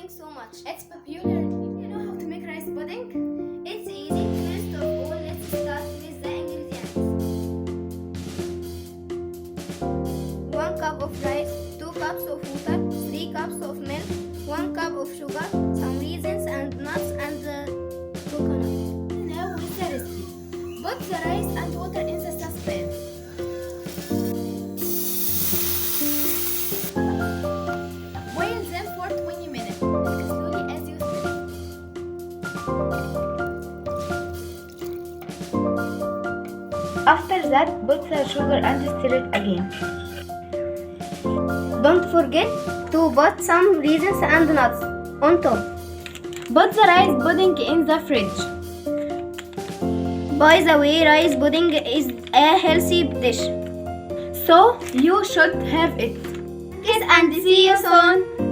pudding so much? It's popular. You know how to make rice pudding? It's easy. First of all, let's start with the ingredients. 1 cup of rice, 2 cups of water, 3 cups of milk, 1 cup of sugar, some raisins and nuts and coconut. Now with the recipe. Put the rice and water in the saucepan. Boil them for 20 minutes. Mix slowly as you stir. After that, put the sugar and stir it again. Don't forget to put some raisins and nuts on top. Put the rice pudding in the fridge. By the way, rice pudding is a healthy dish. So you should have it. Kiss and see you soon.